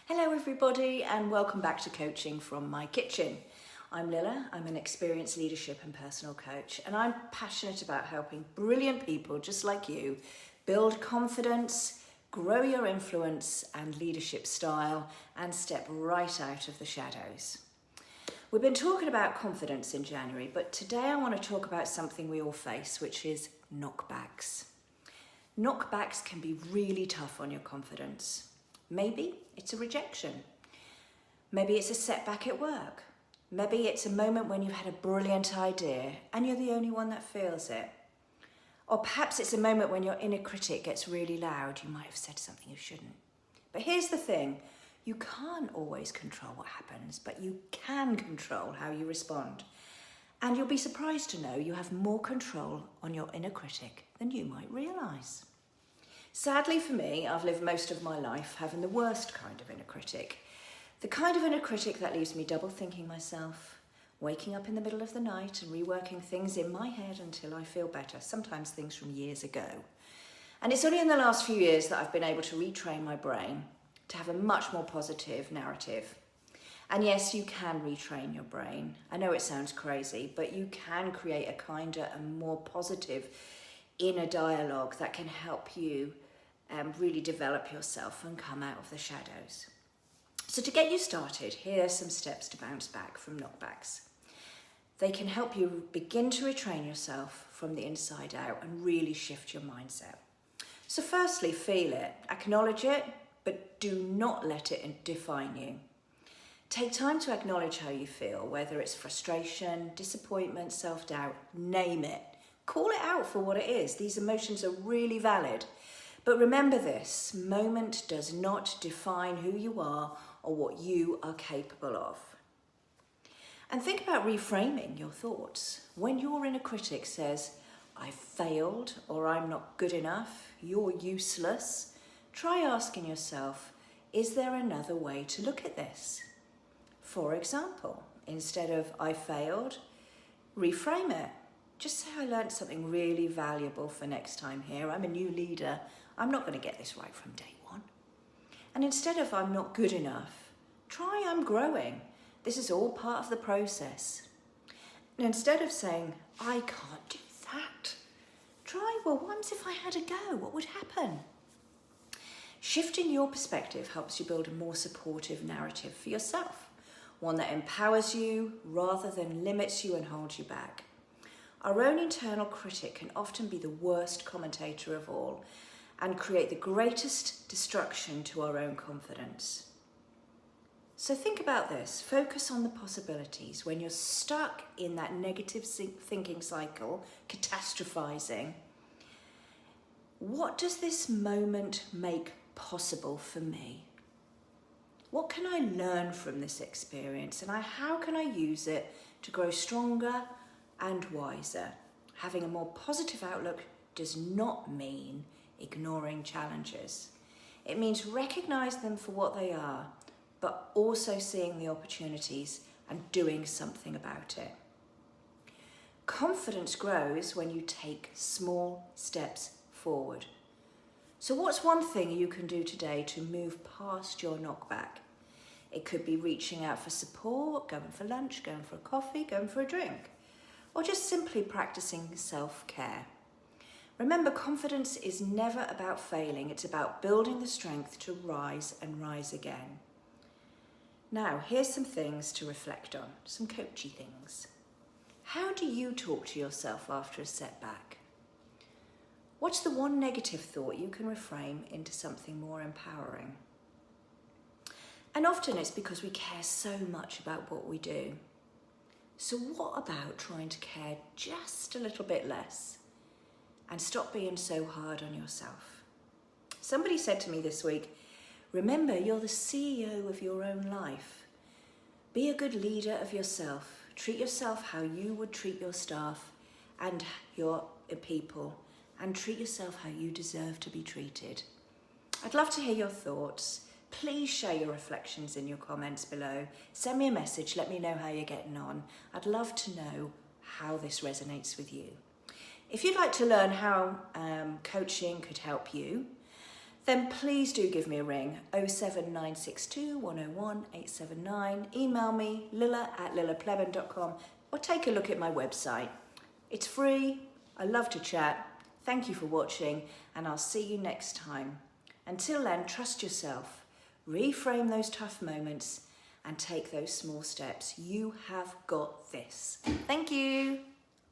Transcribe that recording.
Hello everybody and welcome back to Coaching from My Kitchen. I'm Lilla, I'm an experienced leadership and personal coach, and I'm passionate about helping brilliant people just like you build confidence, grow your influence and leadership style, and step right out of the shadows. We've been talking about confidence in January, but today I want to talk about something we all face, which is knockbacks. Knockbacks can be really tough on your confidence. Maybe it's a rejection. Maybe it's a setback at work. Maybe it's a moment when you've had a brilliant idea and you're the only one that feels it. Or perhaps it's a moment when your inner critic gets really loud. You might have said something you shouldn't. But here's the thing. You can't always control what happens, but you can control how you respond. And you'll be surprised to know you have more control on your inner critic than you might realise. Sadly for me, I've lived most of my life having the worst kind of inner critic. The kind of inner critic that leaves me double thinking myself, waking up in the middle of the night and reworking things in my head until I feel better, sometimes things from years ago. And it's only in the last few years that I've been able to retrain my brain to have a much more positive narrative. And yes, you can retrain your brain. I know it sounds crazy, but you can create a kinder and more positive inner dialogue that can help you really develop yourself and come out of the shadows. So to get you started, here are some steps to bounce back from knockbacks. They can help you begin to retrain yourself from the inside out and really shift your mindset. So firstly, feel it, acknowledge it, but do not let it define you. Take time to acknowledge how you feel, whether it's frustration, disappointment, self-doubt, name it. Call it out for what it is. These emotions are really valid. But remember this, moment does not define who you are or what you are capable of. And think about reframing your thoughts. When your inner critic says, I failed, or I'm not good enough, you're useless, try asking yourself, is there another way to look at this? For example, instead of I failed, reframe it. Just say I learned something really valuable for next time here. I'm a new leader. I'm not going to get this right from day one. And instead of I'm not good enough, try I'm growing. This is all part of the process. And instead of saying I can't do that, try well, once if I had a go, what would happen? Shifting your perspective helps you build a more supportive narrative for yourself, one that empowers you rather than limits you and holds you back. Our own internal critic can often be the worst commentator of all and create the greatest destruction to our own confidence. So think about this. Focus on the possibilities. When you're stuck in that negative thinking cycle, catastrophizing, what does this moment make possible for me? What can I learn from this experience, and how can I use it to grow stronger and wiser? Having a more positive outlook does not mean ignoring challenges. It means recognize them for what they are, but also seeing the opportunities and doing something about it. Confidence grows when you take small steps forward. So what's one thing you can do today to move past your knockback? It could be reaching out for support, going for lunch, going for a coffee, going for a drink, or just simply practicing self-care. Remember, confidence is never about failing. It's about building the strength to rise and rise again. Now, here's some things to reflect on, some coachy things. How do you talk to yourself after a setback? What's the one negative thought you can reframe into something more empowering? And often it's because we care so much about what we do. So what about trying to care just a little bit less and stop being so hard on yourself? Somebody said to me this week, remember, you're the CEO of your own life. Be a good leader of yourself. Treat yourself how you would treat your staff and your people, and treat yourself how you deserve to be treated. I'd love to hear your thoughts. Please share your reflections in your comments below. Send me a message, let me know how you're getting on. I'd love to know how this resonates with you. If you'd like to learn how coaching could help you, then please do give me a ring, 07962 101 879. Email me, lilla@lillaplebon.com, or take a look at my website. It's free. I love to chat. Thank you for watching, and I'll see you next time. Until then, trust yourself, reframe those tough moments, and take those small steps. You have got this. Thank you.